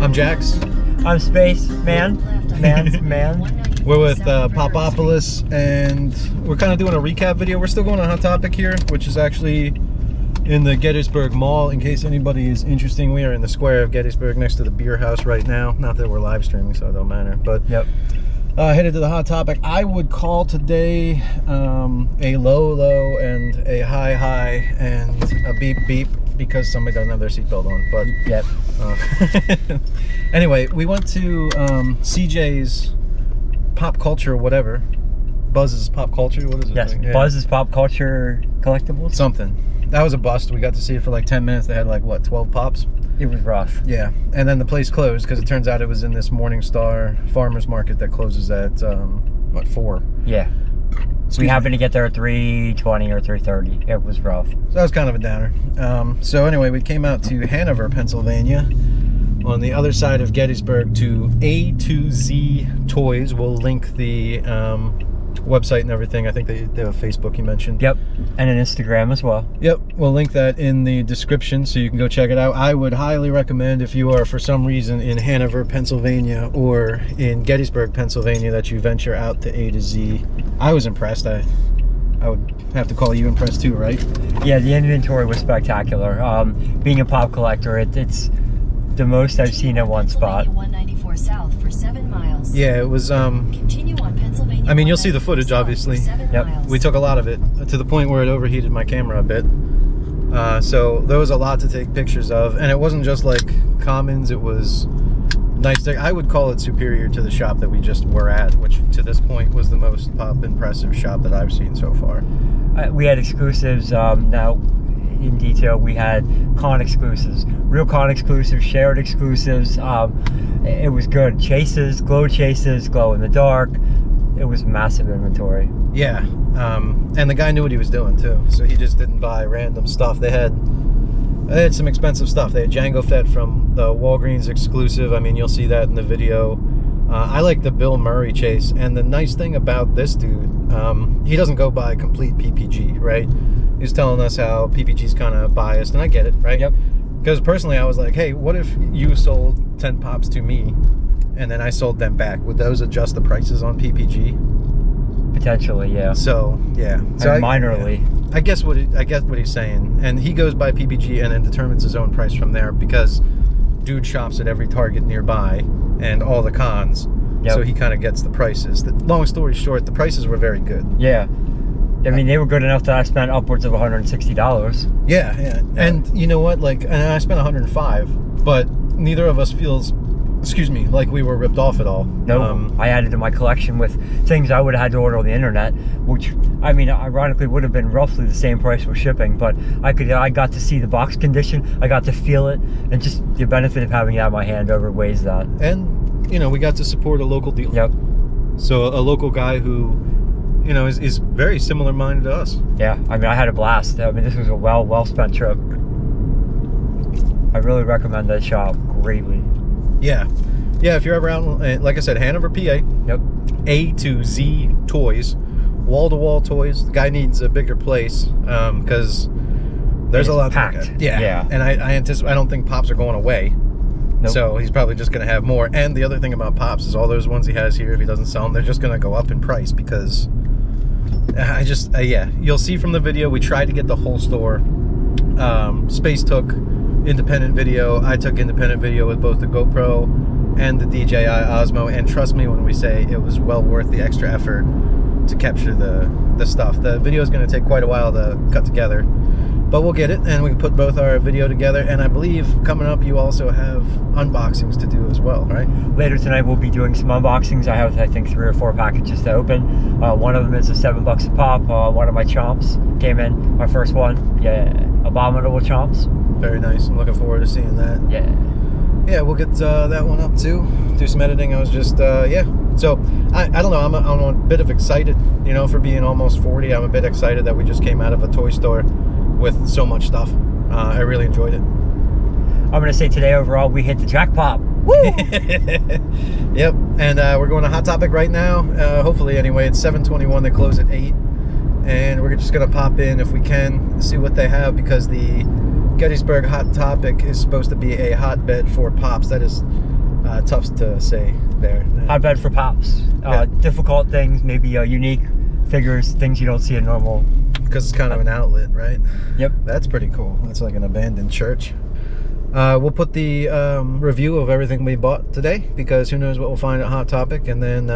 I'm Jax. I'm Space Man. We're with Popopolis, and we're kind of doing a recap video. We're still going on Hot Topic here, which is actually in the Gettysburg Mall. In case anybody is interested, we are in the square of Gettysburg next to the beer house right now. Not that we're live streaming, so it don't matter. But yep. Headed to the Hot Topic. I would call today a low and a high and a beep because somebody doesn't have their seatbelt on. But yep. Anyway, we went to CJ's Pop Culture, whatever. Buzz's Pop Culture. What is it? Yes, Yeah. Buzz's Pop Culture Collectibles. Something. That was a bust. We got to see it for like 10 minutes. They had like, what, 12 pops? It was rough. Yeah. And then the place closed because it turns out it was in this Morningstar farmer's market that closes at, what, 4? Yeah. We happened to get there at 3:20 or 3:30. It was rough. So that was kind of a downer. So anyway, we came out to Hanover, Pennsylvania, on the other side of Gettysburg, to A2Z Toys. We'll link the website and everything. I think they have a Facebook you mentioned. Yep, and an Instagram as well. Yep, we'll link that in the description so you can go check it out. I would highly recommend, if you are for some reason in Hanover, Pennsylvania, or in Gettysburg, Pennsylvania, that you venture out to A to Z. I was impressed. I would have to call you impressed too, right? Yeah, the inventory was spectacular. Being a pop collector, it's the most I've seen in one spot. 194 south for 7 miles. Yeah, it was Continue on Pennsylvania. I mean, you'll see the footage, obviously. Yep. We took a lot of it to the point where it overheated my camera a bit. So there was a lot to take pictures of, and it wasn't just like commons, it was nice. I would call it superior to the shop that we just were at, which to this point was the most pop impressive shop that I've seen so far. We had exclusives. Now, in detail, we had con exclusives, real con exclusives, shared exclusives. It was good. Chases, glow in the dark. It was massive inventory. Yeah, and the guy knew what he was doing too, so he just didn't buy random stuff. They had some expensive stuff. They had Django Fett from the Walgreens exclusive. I mean, you'll see that in the video. I like the Bill Murray chase, and the nice thing about this dude, he doesn't go by complete PPG, right? He was telling us how PPG's kind of biased, and I get it, right? Yep. Because personally, I was like, hey, what if you sold 10 pops to me, and then I sold them back? Would those adjust the prices on PPG? Potentially, yeah. So, yeah. So minorly. I guess what he's saying, and he goes by PPG and then determines his own price from there, because dude shops at every Target nearby and all the cons. Yep. So he kind of gets the prices. Long story short, the prices were very good. Yeah. I mean, they were good enough that I spent upwards of $160. Yeah. And you know what? Like, and I spent $105, but neither of us feels, like we were ripped off at all. No, I added to my collection with things I would have had to order on the internet, which, I mean, ironically would have been roughly the same price for shipping, but I got to see the box condition, I got to feel it, and just the benefit of having it out of my hand outweighs that. And, you know, we got to support a local dealer. Yep. So a local guy who, you know, is very similar minded to us. Yeah, I mean, I had a blast. I mean, this was a well spent trip. I really recommend that shop greatly. Yeah, if you're ever out, like I said, Hanover PA. Yep. A2Z Toys, wall-to-wall toys. The guy needs a bigger place because there's a lot to look at. Yeah. And I don't think pops are going away. Nope. So he's probably just going to have more. And the other thing about pops is all those ones he has here, if he doesn't sell them, they're just going to go up in price because yeah, you'll see from the video, we tried to get the whole store. Space took independent video. I took independent video with both the GoPro and the DJI Osmo, and trust me when we say it was well worth the extra effort to capture the stuff. The video is going to take quite a while to cut together, but we'll get it, and we can put both our video together. And I believe coming up you also have unboxings to do as well, right? Later tonight we'll be doing some unboxings. I have, I think, 3 or 4 packages to open. One of them is a $7 a pop. One of my chomps came in, my first one. Yeah, abominable chomps. Very nice. I'm looking forward to seeing that. Yeah, we'll get that one up too. Do some editing. I was just yeah. So I don't know. I'm a bit of excited, you know, for being almost 40. I'm a bit excited that we just came out of a toy store with so much stuff. I really enjoyed it. I'm gonna say today overall we hit the jackpot. Woo! Yep. And we're going to Hot Topic right now. Hopefully, anyway. It's 7:21. They close at 8, and we're just gonna pop in if we can, see what they have, because the Gettysburg Hot Topic is supposed to be a hotbed for pops. That is tough to say there. Hotbed for pops. Difficult things, maybe unique figures, things you don't see in normal. Because it's kind of an outlet, right? Yep. That's pretty cool. That's like an abandoned church. We'll put the review of everything we bought today, because who knows what we'll find at Hot Topic, and then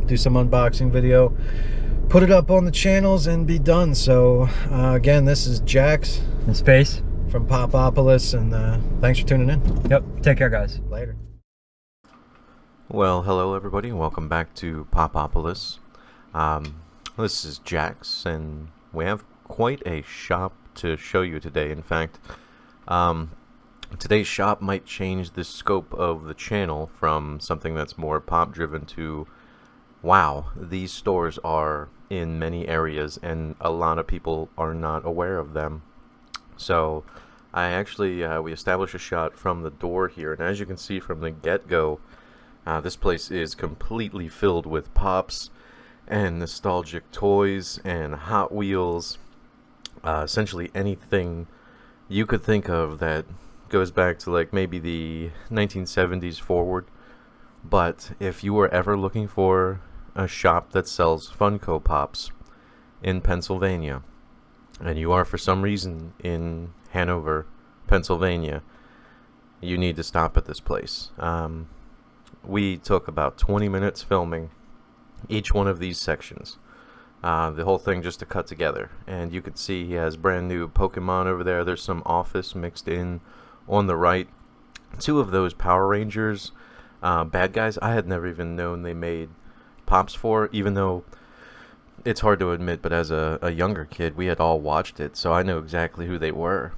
do some unboxing video, put it up on the channels, and be done. So again, this is Jax in space from Popopolis, and thanks for tuning in. Yep. Take care, guys. Later. Well, hello everybody, welcome back to Popopolis. This is Jax, and we have quite a shop to show you today. In fact, today's shop might change the scope of the channel from something that's more pop driven to, wow, these stores are in many areas and a lot of people are not aware of them. So I actually, we established a shot from the door here, and as you can see from the get-go, this place is completely filled with pops and nostalgic toys and Hot Wheels, essentially anything you could think of that goes back to like maybe the 1970s forward. But if you were ever looking for a shop that sells Funko Pops in Pennsylvania, and you are for some reason in Hanover, Pennsylvania, you need to stop at this place. We took about 20 minutes filming each one of these sections. The whole thing just to cut together. And you can see he has brand new Pokemon over there. There's some Office mixed in on the right. Two of those Power Rangers bad guys I had never even known they made Pops for, even though it's hard to admit, but as a younger kid we had all watched it, so I know exactly who they were.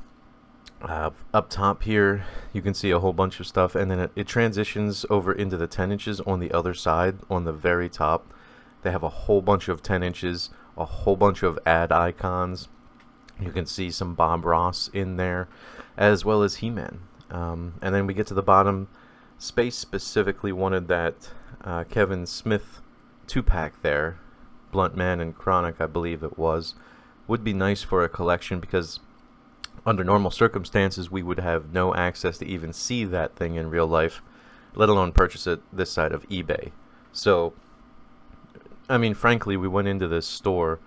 Up top here you can see a whole bunch of stuff, and then it transitions over into the 10 inches on the other side. On the very top they have a whole bunch of 10 inches, a whole bunch of ad icons. You can see some Bob Ross in there, as well as He-Man. And then we get to the bottom. Space specifically wanted that Kevin Smith 2-pack there, Blunt Man and Chronic I believe it was. Would be nice for a collection, because under normal circumstances we would have no access to even see that thing in real life, let alone purchase it this side of eBay. So I mean, frankly, we went into this store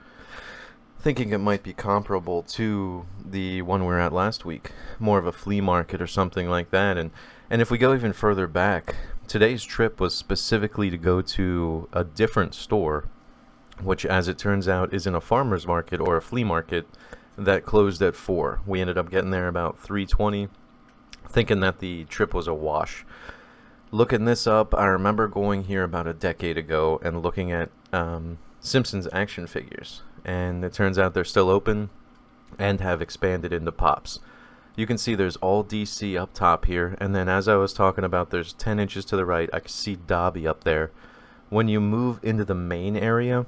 thinking it might be comparable to the one we were at last week, more of a flea market or something like that. And if we go even further back, today's trip was specifically to go to a different store, which as it turns out is in a farmer's market or a flea market that closed at 4. We ended up getting there about 3:20, thinking that the trip was a wash. Looking this up, I remember going here about a decade ago and looking at Simpsons action figures, and it turns out they're still open and have expanded into Pops. You can see there's all DC up top here, and then as I was talking about, there's 10 inches to the right. I can see Dobby up there. When you move into the main area,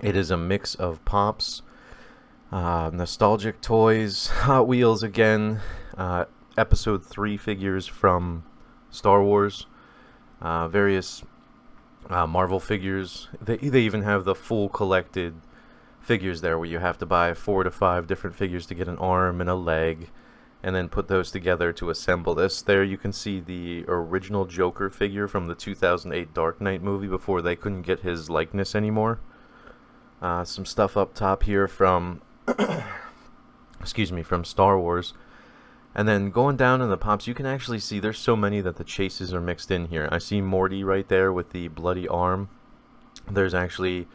it is a mix of Pops, nostalgic toys, Hot Wheels again, Episode 3 figures from Star Wars, various Marvel figures. They even have the full collected figures there, where you have to buy 4 to 5 different figures to get an arm and a leg, and then put those together to assemble this. There you can see the original Joker figure from the 2008 Dark Knight movie before they couldn't get his likeness anymore. Some stuff up top here from excuse me, from Star Wars. And then going down in the Pops, you can actually see there's so many that the chases are mixed in here. I see Morty right there with the bloody arm. There's actually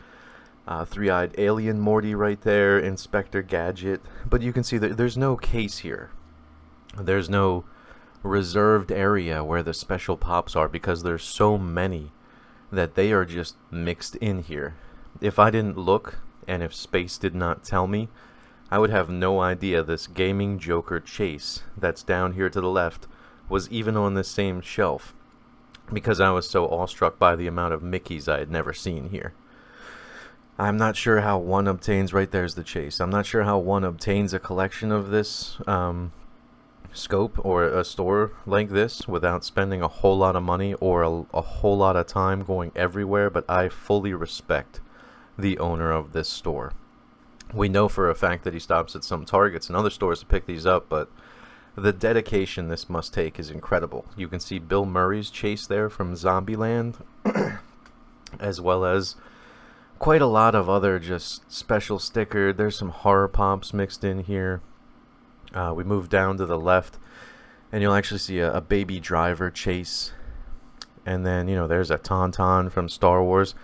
Three-Eyed Alien Morty right there, Inspector Gadget. But you can see that there's no case here. There's no reserved area where the special Pops are, because there's so many that they are just mixed in here. If I didn't look, and if space did not tell me, I would have no idea this Gaming Joker chase that's down here to the left was even on the same shelf, because I was so awestruck by the amount of Mickeys I had never seen here. I'm not sure how one obtains, right there's the chase, I'm not sure how one obtains a collection of this scope or a store like this without spending a whole lot of money or a whole lot of time going everywhere, but I fully respect the owner of this store. We know for a fact that he stops at some Targets and other stores to pick these up, but The dedication this must take is incredible. You can see Bill Murray's chase there from Zombieland, as well as quite a lot of other just special sticker. There's some horror pops mixed in here. We move down to the left, and you'll actually see a Baby Driver chase. And then, you know, there's a Tauntaun from Star Wars.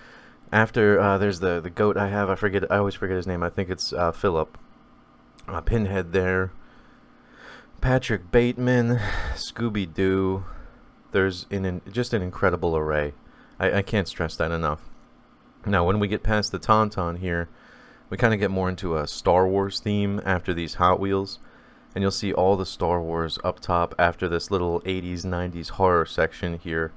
After, there's the goat I always forget his name. I think it's Philip. Pinhead there. Patrick Bateman, Scooby-Doo. There's just an incredible array. I can't stress that enough. Now, when we get past the Tauntaun here, we kind of get more into a Star Wars theme after these Hot Wheels. And you'll see all the Star Wars up top after this little 80s, 90s horror section here.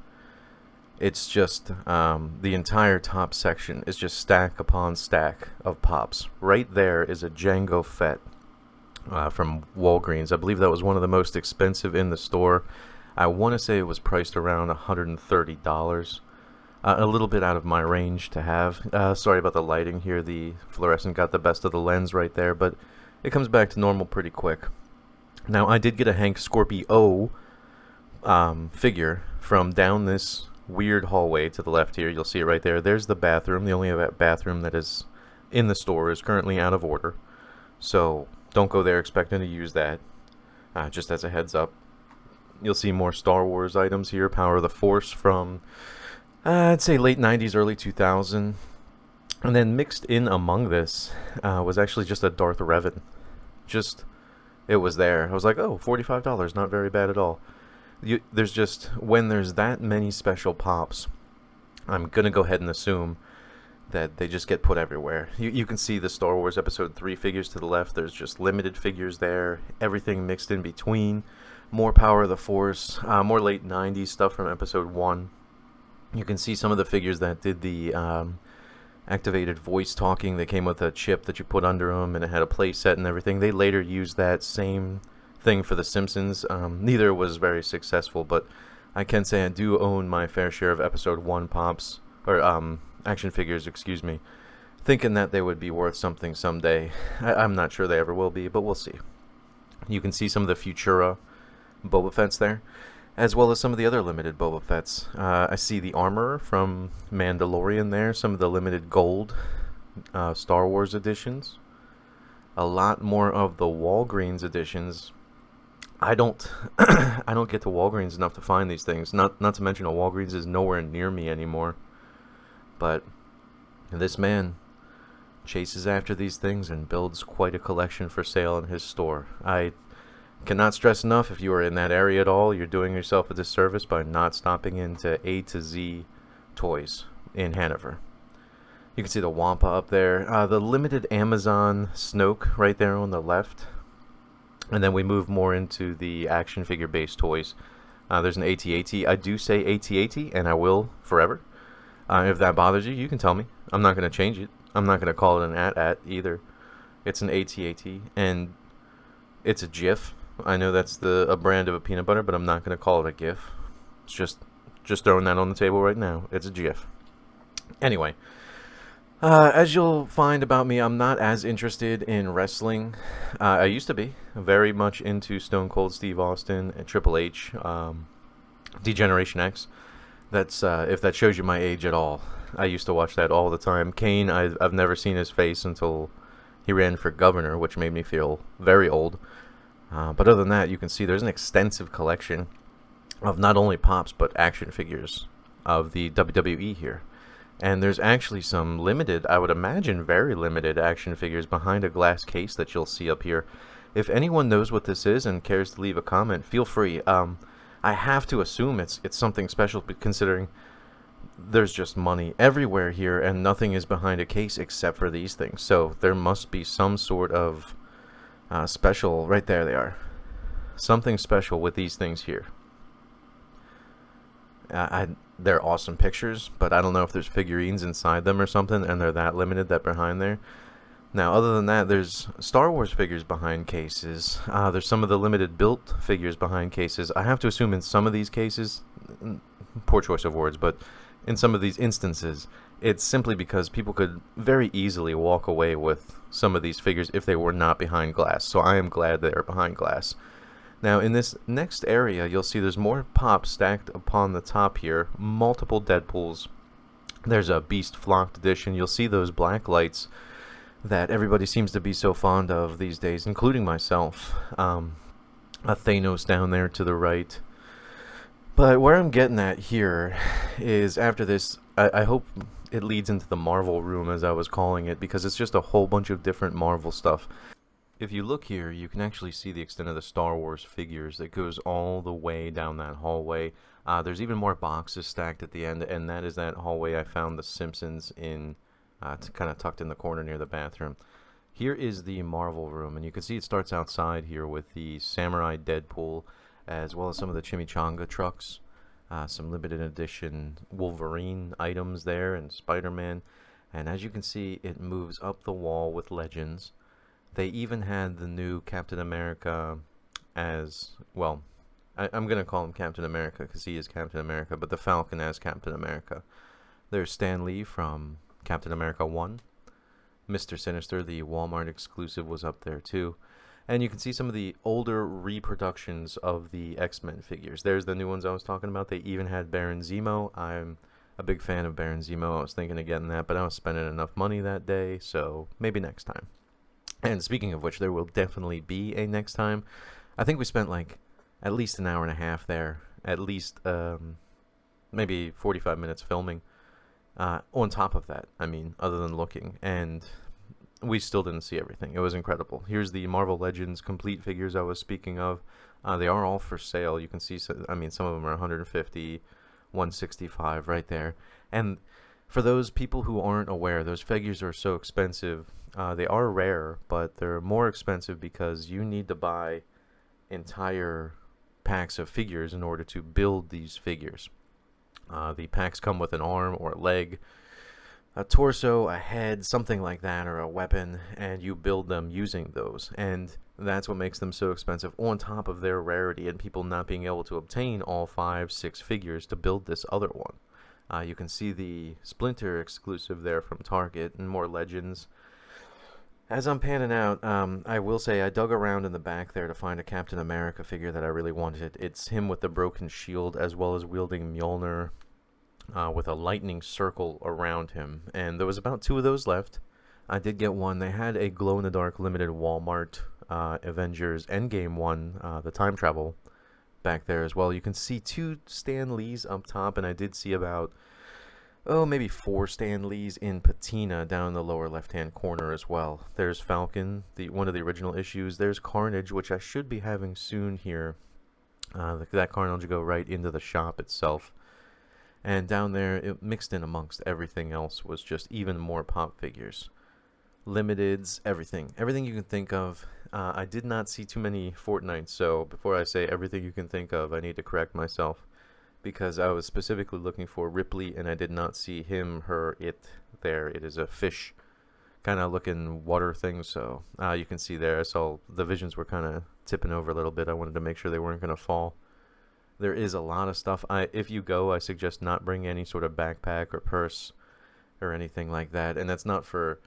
It's just, the entire top section is just stack upon stack of pops. Right there is a Django Fett from Walgreens. I believe that was one of the most expensive in the store. I want to say it was priced around $130. A little bit out of my range to have. Sorry about the lighting here. The fluorescent got the best of the lens right there, but it comes back to normal pretty quick. Now, I did get a Hank Scorpio figure from down this weird hallway to the left here. You'll see it right there. There's the bathroom. The only bathroom that is in the store is currently out of order. So don't go there expecting to use that. Just as a heads up. You'll see more Star Wars items here. Power of the Force from, I'd say late 90s, early 2000. And then mixed in among this was actually just a Darth Revan. It was there. I was like, oh, $45, not very bad at all. There's just, when there's that many special pops, I'm going to go ahead and assume that they just get put everywhere. You can see the Star Wars Episode 3 figures to the left. There's just limited figures there. Everything mixed in between. More Power of the Force. More late 90s stuff from Episode 1. You can see some of the figures that did the activated voice talking. They came with a chip that you put under them, and it had a play set and everything. They later used that same thing for The Simpsons. Neither was very successful, but I can say I do own my fair share of Episode 1 pops, or action figures, excuse me, thinking that they would be worth something someday. I'm not sure they ever will be, but we'll see. You can see some of the Futura Boba Fett's there, as well as some of the other limited Boba Fett's. I see the Armorer from Mandalorian there, some of the limited gold Star Wars editions. A lot more of the Walgreens editions. I don't get to Walgreens enough to find these things. Not to mention a Walgreens is nowhere near me anymore. But this man chases after these things and builds quite a collection for sale in his store. I cannot stress enough, if you are in that area at all, you're doing yourself a disservice by not stopping into A2Z Toys in Hanover. You can see the Wampa up there. The limited Amazon Snoke right there on the left. And then we move more into the action figure based toys. There's an AT-AT. I do say AT-AT, and I will forever. If that bothers you, you can tell me. I'm not going to change it. I'm not going to call it an AT-AT either. It's an AT-AT, and it's a GIF. I know that's a brand of a peanut butter, but I'm not going to call it a GIF. It's just throwing that on the table right now. It's a GIF. Anyway. As you'll find about me, I'm not as interested in wrestling. I used to be very much into Stone Cold Steve Austin and Triple H, D-Generation X. That's if that shows you my age at all. I used to watch that all the time. Kane, I've never seen his face until he ran for governor, which made me feel very old. But other than that, you can see there's an extensive collection of not only pops but action figures of the WWE here. And there's actually some limited, I would imagine very limited action figures behind a glass case that you'll see up here. If anyone knows what this is and cares to leave a comment, feel free. I have to assume it's something special, considering there's just money everywhere here and nothing is behind a case except for these things. So there must be some sort of special, right there they are. Something special with these things here. They're awesome pictures, but I don't know if there's figurines inside them or something, and they're that limited that behind there. Now, other than that, there's Star Wars figures behind cases. There's some of the limited built figures behind cases. I have to assume in some of these cases, poor choice of words, but in some of these instances, it's simply because people could very easily walk away with some of these figures if they were not behind glass. So I am glad they're behind glass. Now, in this next area, you'll see there's more Pops stacked upon the top here. Multiple Deadpools. There's a Beast Flocked edition. You'll see those black lights that everybody seems to be so fond of these days, including myself. A Thanos down there to the right. But where I'm getting at here is after this, I hope it leads into the Marvel room, as I was calling it, because it's just a whole bunch of different Marvel stuff. If you look here, you can actually see the extent of the Star Wars figures that goes all the way down that hallway. There's even more boxes stacked at the end, and that is that hallway I found the Simpsons in, kind of tucked in the corner near the bathroom. Here is the Marvel room, and you can see it starts outside here with the Samurai Deadpool, as well as some of the Chimichanga trucks, some limited edition Wolverine items there, and Spider-Man. And as you can see, it moves up the wall with Legends. They even had the new Captain America as, well, I'm going to call him Captain America because he is Captain America, but the Falcon as Captain America. There's Stan Lee from Captain America 1. Mr. Sinister, the Walmart exclusive, was up there too. And you can see some of the older reproductions of the X-Men figures. There's the new ones I was talking about. They even had Baron Zemo. I'm a big fan of Baron Zemo. I was thinking of getting that, but I was spending enough money that day, so maybe next time. And speaking of which, there will definitely be a next time. I think we spent like at least an hour and a half there. At least maybe 45 minutes filming. On top of that, I mean, other than looking. And we still didn't see everything. It was incredible. Here's the Marvel Legends complete figures I was speaking of. They are all for sale. You can see, I mean, some of them are 150, 165 right there. And for those people who aren't aware, those figures are so expensive. They are rare, but they're more expensive because you need to buy entire packs of figures in order to build these figures. The packs come with an arm or a leg, a torso, a head, something like that, or a weapon, and you build them using those. And that's what makes them so expensive, on top of their rarity and people not being able to obtain all 5-6 figures to build this other one. You can see the Splinter exclusive there from Target and more Legends. As I'm panning out, I will say I dug around in the back there to find a Captain America figure that I really wanted. It's him with the broken shield, as well as wielding Mjolnir with a lightning circle around him. And there was about 2 of those left. I did get one. They had a glow-in-the-dark limited Walmart Avengers Endgame one, the time travel, back there as well. You can see 2 Stan Lees up top, and I did see about maybe 4 Stan Lees in patina down in the lower left-hand corner as well. There's Falcon, one of the original issues. There's Carnage, which I should be having soon here. That Carnage will go right into the shop itself. And down there, it mixed in amongst everything else, was just even more pop figures. Limiteds, everything. Everything you can think of. I did not see too many Fortnite, so before I say everything you can think of, I need to correct myself. Because I was specifically looking for Ripley, and I did not see him, her, it there. It is a fish kind of looking water thing, so you can see there. I saw the visions were kind of tipping over a little bit. I wanted to make sure they weren't going to fall. There is a lot of stuff. If you go, I suggest not bring any sort of backpack or purse or anything like that. And that's not for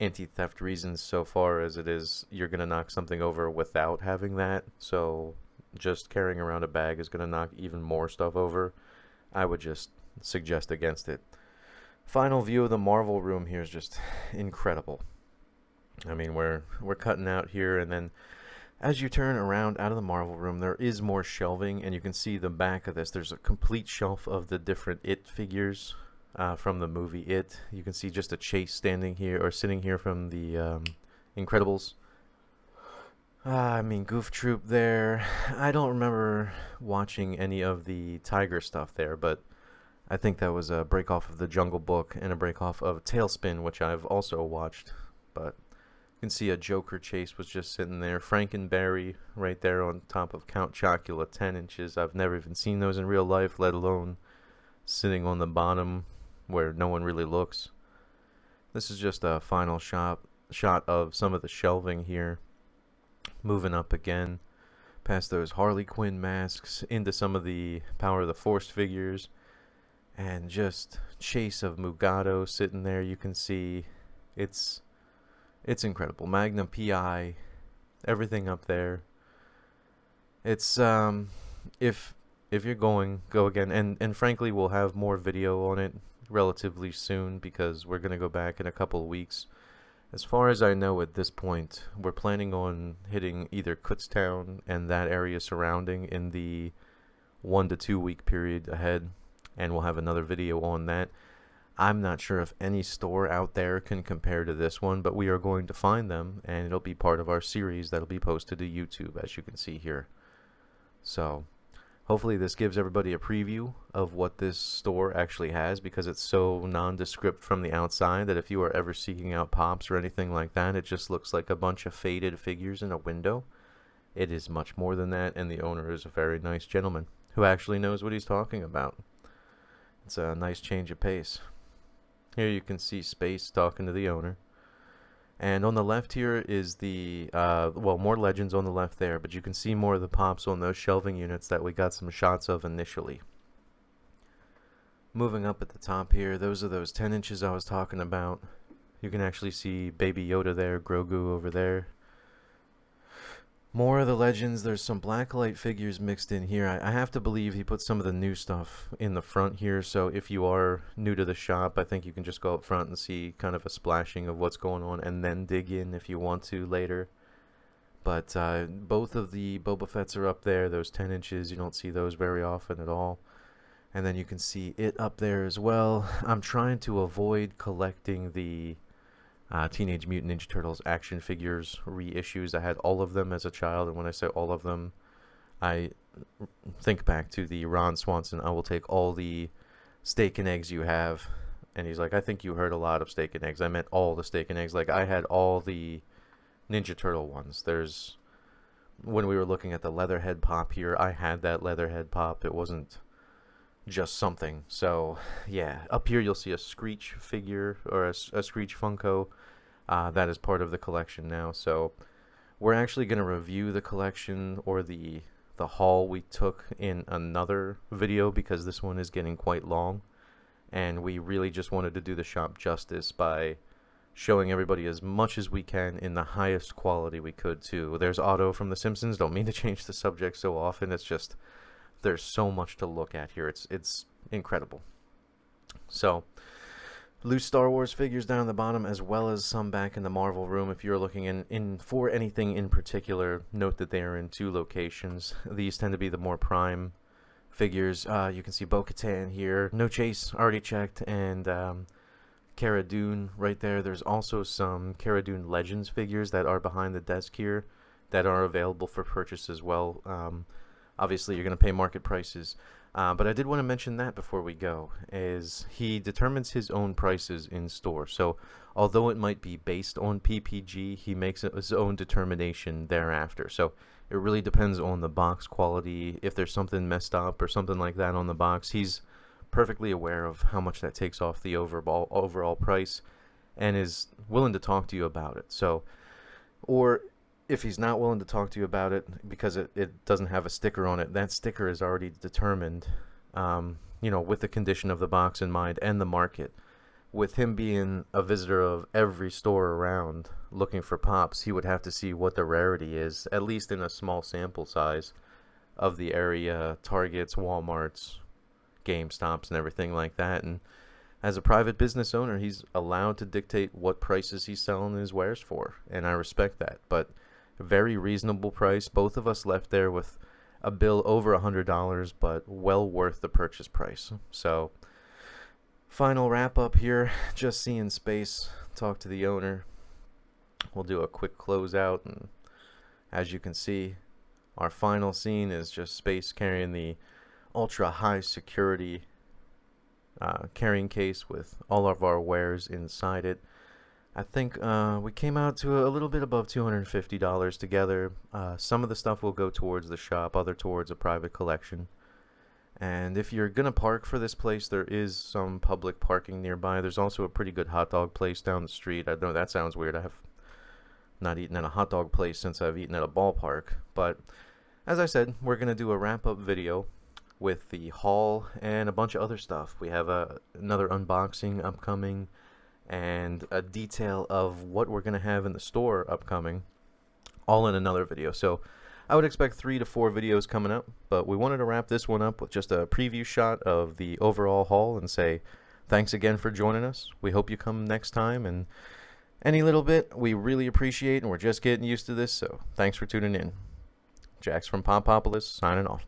anti-theft reasons so far as it is you're going to knock something over without having that. So just carrying around a bag is going to knock even more stuff over. I would just suggest against it. Final view of the Marvel room here is just incredible. I mean, we're cutting out here, and then as you turn around out of the Marvel room, there is more shelving, and you can see the back of this. There's a complete shelf of the different It figures from the movie It. You can see just a Chase standing here, or sitting here from the Incredibles. I mean, Goof Troop there. I don't remember watching any of the Tiger stuff there, but I think that was a break off of the Jungle Book and a break off of Tailspin, which I've also watched. But you can see a Joker Chase was just sitting there. Frankenberry right there on top of Count Chocula, 10 inches. I've never even seen those in real life, let alone sitting on the bottom where no one really looks. This is just a final shot of some of the shelving here. Moving up again past those Harley Quinn masks into some of the Power of the Force figures, and just Chase of Mugato sitting there. You can see it's incredible. Magnum PI, everything up there. It's if you're going, go again, and frankly we'll have more video on it relatively soon because we're gonna go back in a couple of weeks. As far as I know at this point, we're planning on hitting either Kutztown and that area surrounding in the 1 to 2 week period ahead, and we'll have another video on that. I'm not sure if any store out there can compare to this one, but we are going to find them, and it'll be part of our series that'll be posted to YouTube, as you can see here. So hopefully this gives everybody a preview of what this store actually has, because it's so nondescript from the outside that if you are ever seeking out Pops or anything like that, it just looks like a bunch of faded figures in a window. It is much more than that, and the owner is a very nice gentleman who actually knows what he's talking about. It's a nice change of pace. Here you can see Space talking to the owner. And on the left here is the, well, more legends on the left there, but you can see more of the Pops on those shelving units that we got some shots of initially. Moving up at the top here, those are those 10 inches I was talking about. You can actually see Baby Yoda there, Grogu over there. More of the legends. There's some blacklight figures mixed in here. I have to believe he put some of the new stuff in the front here, so if you are new to the shop, I think you can just go up front and see kind of a splashing of what's going on, and then dig in if you want to later. But both of the Boba Fetts are up there, those 10 inches. You don't see those very often at all. And then you can see it up there as well. I'm trying to avoid collecting the Teenage Mutant Ninja Turtles action figures reissues. I had all of them as a child, and when I say all of them, I think back to the Ron Swanson, I will take all the steak and eggs you have. And he's like, I think you heard a lot of steak and eggs. I meant all the steak and eggs. Like, I had all the Ninja Turtle ones. There's, when we were looking at the Leatherhead Pop here, I had that Leatherhead Pop. It wasn't just something. So yeah, up here you'll see a Screech figure, or a Screech Funko. That is part of the collection now. So we're actually going to review the collection, or the haul we took, in another video, because this one is getting quite long, and we really just wanted to do the shop justice by showing everybody as much as we can in the highest quality we could too. There's Otto from The Simpsons. Don't mean to change the subject so often. It's just there's so much to look at here. It's incredible. So loose Star Wars figures down the bottom, as well as some back in the Marvel room. If you're looking in for anything in particular, note that they are in 2 locations. These tend to be the more prime figures. You can see Bo-Katan here. No Chase, already checked. And Cara Dune right there. There's also some Cara Dune Legends figures that are behind the desk here that are available for purchase as well. Obviously, you're going to pay market prices. But I did want to mention that before we go, is he determines his own prices in store. So although it might be based on PPG, he makes his own determination thereafter. So it really depends on the box quality. If there's something messed up or something like that on the box, he's perfectly aware of how much that takes off the overall price, and is willing to talk to you about it. So, or if he's not willing to talk to you about it because it doesn't have a sticker on it, that sticker is already determined, you know, with the condition of the box in mind and the market. With him being a visitor of every store around looking for Pops, he would have to see what the rarity is, at least in a small sample size of the area, Targets, Walmarts, GameStops, and everything like that. And as a private business owner, he's allowed to dictate what prices he's selling his wares for, and I respect that. But very reasonable price. Both of us left there with a bill over $100, but well worth the purchase price. So final wrap up here, just seeing Space talk to the owner. We'll do a quick closeout, and as you can see, our final scene is just Space carrying the ultra high security carrying case with all of our wares inside it. I think we came out to a little bit above $250 together. Some of the stuff will go towards the shop, other towards a private collection. And if you're going to park for this place, there is some public parking nearby. There's also a pretty good hot dog place down the street. I know that sounds weird. I have not eaten at a hot dog place since I've eaten at a ballpark. But as I said, we're going to do a wrap-up video with the haul and a bunch of other stuff. We have another unboxing upcoming, and a detail of what we're going to have in the store upcoming, all in another video. So I would expect 3 to 4 videos coming up, but we wanted to wrap this one up with just a preview shot of the overall haul and say thanks again for joining us. We hope you come next time, and any little bit we really appreciate, and we're just getting used to this, so thanks for tuning in. Jax from Popopolis signing off.